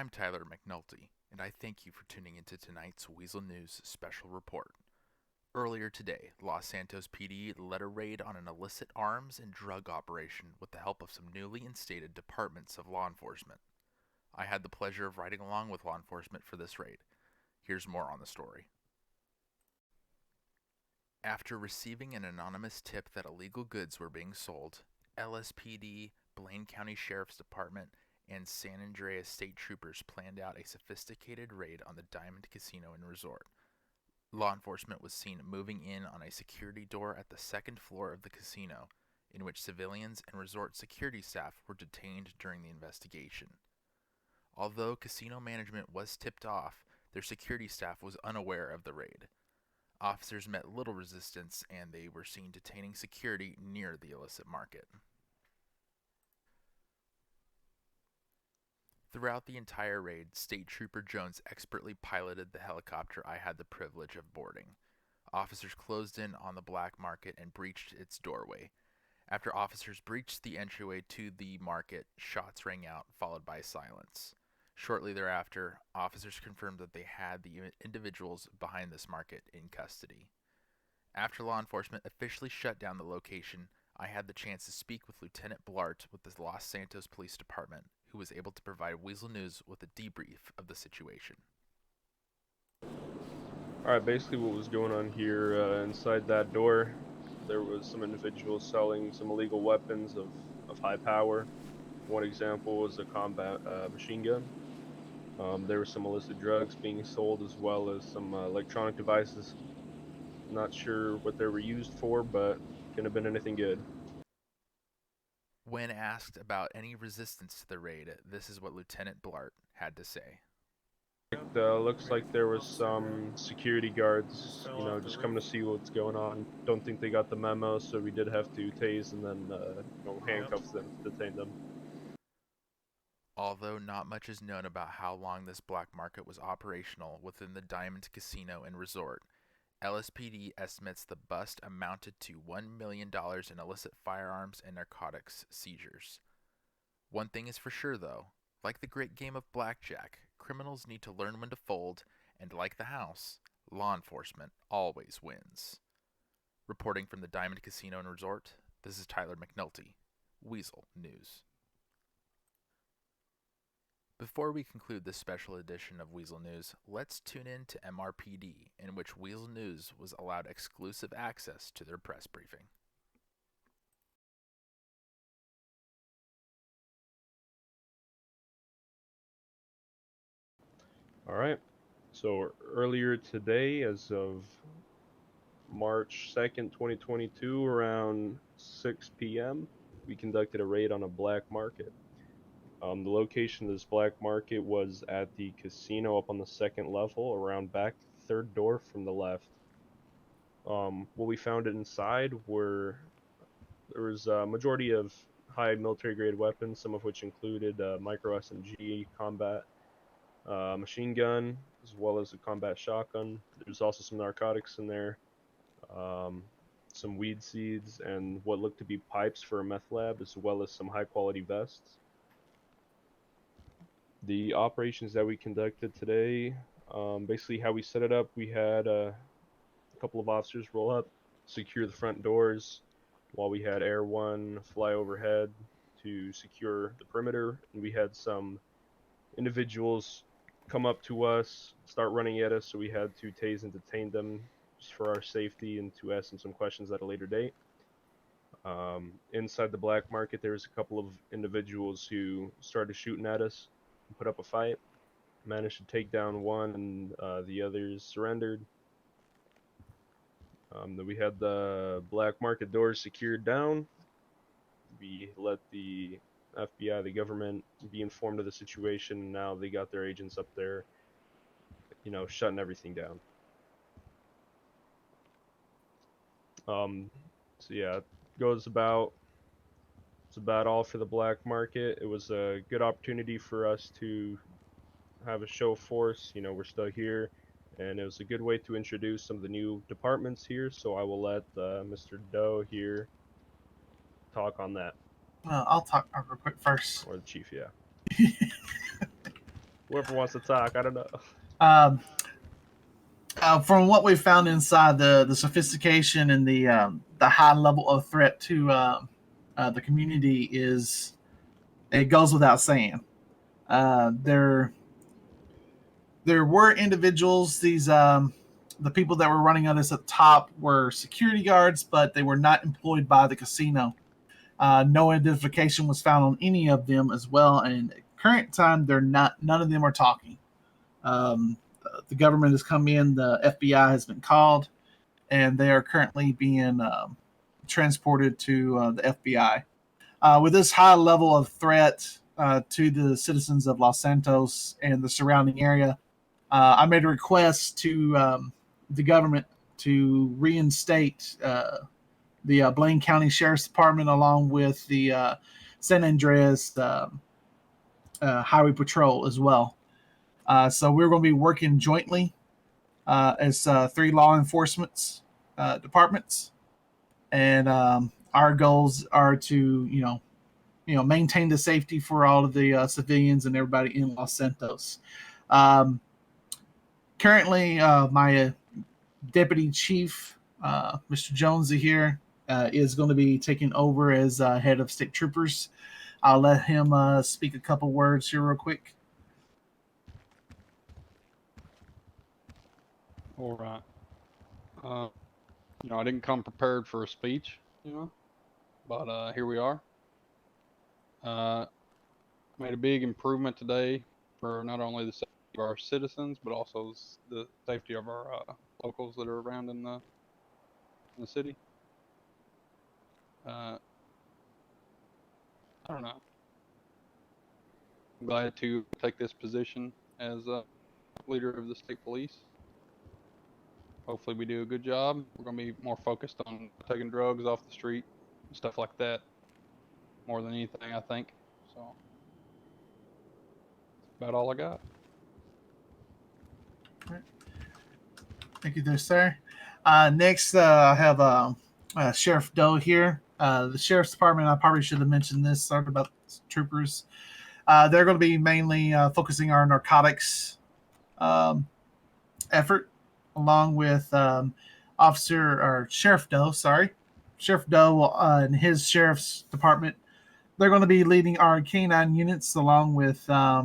I'm Tyler McNulty, and I thank you for tuning into tonight's Weazel News special report. Earlier today, Los Santos PD led a raid on an illicit arms and drug operation with the help of some newly instated departments of law enforcement. I had the pleasure of riding along with law enforcement for this raid. Here's more on the story. After receiving an anonymous tip that illegal goods were being sold, LSPD, Blaine County Sheriff's Department, and San Andreas State Troopers planned out a sophisticated raid on the Diamond Casino and Resort. Law enforcement was seen moving in on a security door at the second floor of the casino, in which civilians and resort security staff were detained during the investigation. Although casino management was tipped off, their security staff was unaware of the raid. Officers met little resistance, and they were seen detaining security near the illicit market. Throughout the entire raid, State Trooper Jones expertly piloted the helicopter I had the privilege of boarding. Officers closed in on the black market and breached its doorway. After officers breached the entryway to the market, shots rang out, followed by silence. Shortly thereafter, officers confirmed that they had the individuals behind this market in custody. After law enforcement officially shut down the location, I had the chance to speak with Lieutenant Blart with the Los Santos Police Department, who was able to provide Weazel News with a debrief of the situation. Alright, basically what was going on here, inside that door, there was some individuals selling some illegal weapons of high power. One example was a combat machine gun. There were some illicit drugs being sold, as well as some electronic devices. Not sure what they were used for, but couldn't have been anything good. When asked about any resistance to the raid, this is what Lieutenant Blart had to say. Looks like there was some security guards, just coming to see what's going on. Don't think they got the memo, so we did have to tase and then, handcuff them to detain them. Although not much is known about how long this black market was operational within the Diamond Casino and Resort, LSPD estimates the bust amounted to $1 million in illicit firearms and narcotics seizures. One thing is for sure, though, like the great game of blackjack, criminals need to learn when to fold, and like the house, law enforcement always wins. Reporting from the Diamond Casino and Resort, this is Tyler McNulty, Weazel News. Before we conclude this special edition of Weazel News, let's tune in to MRPD, in which Weazel News was allowed exclusive access to their press briefing. Alright, so earlier today, as of March 2nd, 2022, around 6 p.m., we conducted a raid on a black market. The location of this black market was at the casino up on the second level, around back third door from the left. What we found inside there was a majority of high military grade weapons, some of which included micro SMG combat machine gun, as well as a combat shotgun. There's also some narcotics in there, some weed seeds, and what looked to be pipes for a meth lab, as well as some high quality vests. The operations that we conducted today, basically how we set it up, we had a couple of officers roll up, secure the front doors, while we had Air 1 fly overhead to secure the perimeter, and we had some individuals come up to us, start running at us, so we had to tase and detain them just for our safety and to ask them some questions at a later date. Inside the black market, there was a couple of individuals who started shooting at us and put up a fight. Managed to take down one, and the others surrendered. Then we had the black market doors secured down. We let the FBI, the government, be informed of the situation, and now they got their agents up there, shutting everything down. So yeah, it's about all for the black market. It was a good opportunity for us to have a show of force. We're still here, and it was a good way to introduce some of the new departments here. So I will let Mr. Doe here talk on that. I'll talk real quick first. Or the chief, yeah. Whoever wants to talk, I don't know. Um, from what we found inside, the sophistication and the high level of threat to the community is, it goes without saying. There were individuals, the people that were running on this at the top were security guards, but they were not employed by the casino. No identification was found on any of them as well, and at current time none of them are talking. The government has come in, the FBI has been called, and they are currently being transported to the FBI. With this high level of threat to the citizens of Los Santos and the surrounding area, I made a request to the government to reinstate the Blaine County Sheriff's Department along with the San Andreas Highway Patrol as well. So we're going to be working jointly as three law enforcement departments, and our goals are to maintain the safety for all of the civilians and everybody in Los Santos. Currently, my deputy chief, Mr. Jonesy here, is going to be taking over as head of state troopers. I'll let him speak a couple words here real quick. All right. I didn't come prepared for a speech, but here we are. Made a big improvement today for not only the safety of our citizens, but also the safety of our locals that are around in the city. I don't know. I'm glad to take this position as leader of the state police. Hopefully we do a good job. We're going to be more focused on taking drugs off the street and stuff like that more than anything, I think. So that's about all I got. Thank you there, sir. Next, I have Sheriff Doe here. The Sheriff's Department, I probably should have mentioned this, sorry about troopers. They're going to be mainly focusing on narcotics effort, along with Sheriff Doe, Sheriff Doe and his Sheriff's Department. They're going to be leading our canine units along with our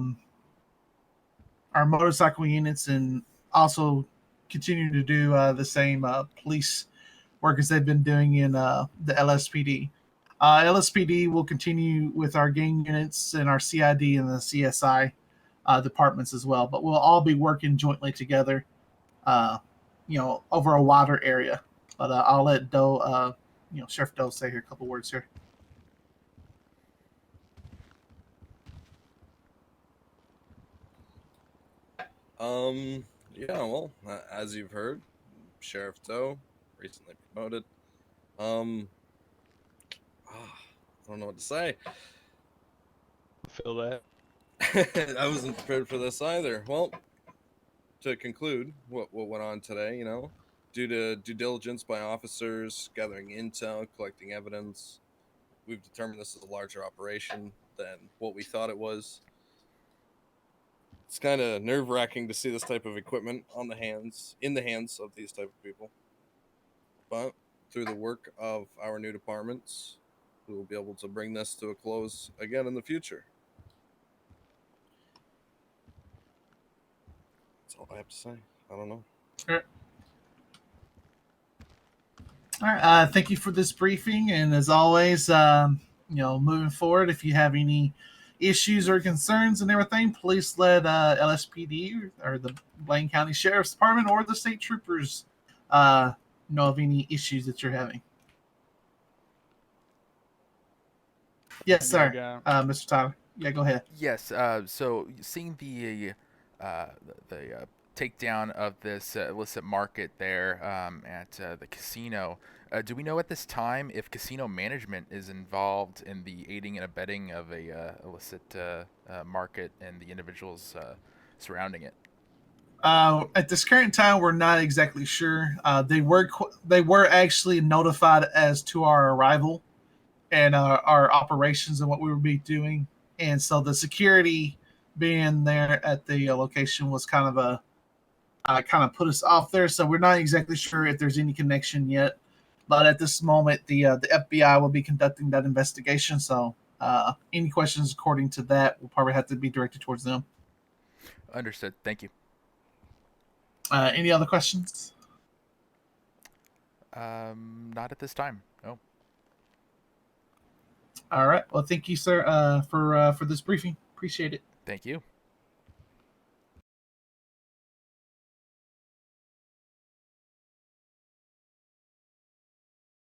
motorcycle units, and also continue to do the same police work as they've been doing in the LSPD. LSPD will continue with our gang units and our CID and the CSI departments as well, but we'll all be working jointly together, over a wider area. But I'll let Doe, Sheriff Doe, say here a couple words here. Yeah, well, as you've heard, Sheriff Doe, recently promoted. I don't know what to say. I feel that. I wasn't prepared for this either. Well, to conclude what went on today, due to due diligence by officers, gathering intel, collecting evidence, we've determined this is a larger operation than what we thought it was. It's kind of nerve-wracking to see this type of equipment in the hands of these type of people. But through the work of our new departments, we will be able to bring this to a close again in the future. That's all I have to say. I don't know. All right. Thank you for this briefing, and as always, moving forward, if you have any issues or concerns and everything, please let LSPD or the Blaine County Sheriff's Department or the state troopers know of any issues that you're having. Yes, sir. Mr. Tyler. Yeah, go ahead. Yes. So seeing the takedown of this illicit market there at the casino, do we know at this time if casino management is involved in the aiding and abetting of a illicit market and the individuals surrounding it? At this current time, we're not exactly sure. They were actually notified as to our arrival and our operations and what we would be doing, and so the security being there at the location was kind of put us off there. So we're not exactly sure if there's any connection yet. But at this moment, the FBI will be conducting that investigation. So any questions according to that will probably have to be directed towards them. Understood. Thank you. Any other questions? Not at this time. No. All right. Well, thank you, sir, for this briefing. Appreciate it. Thank you.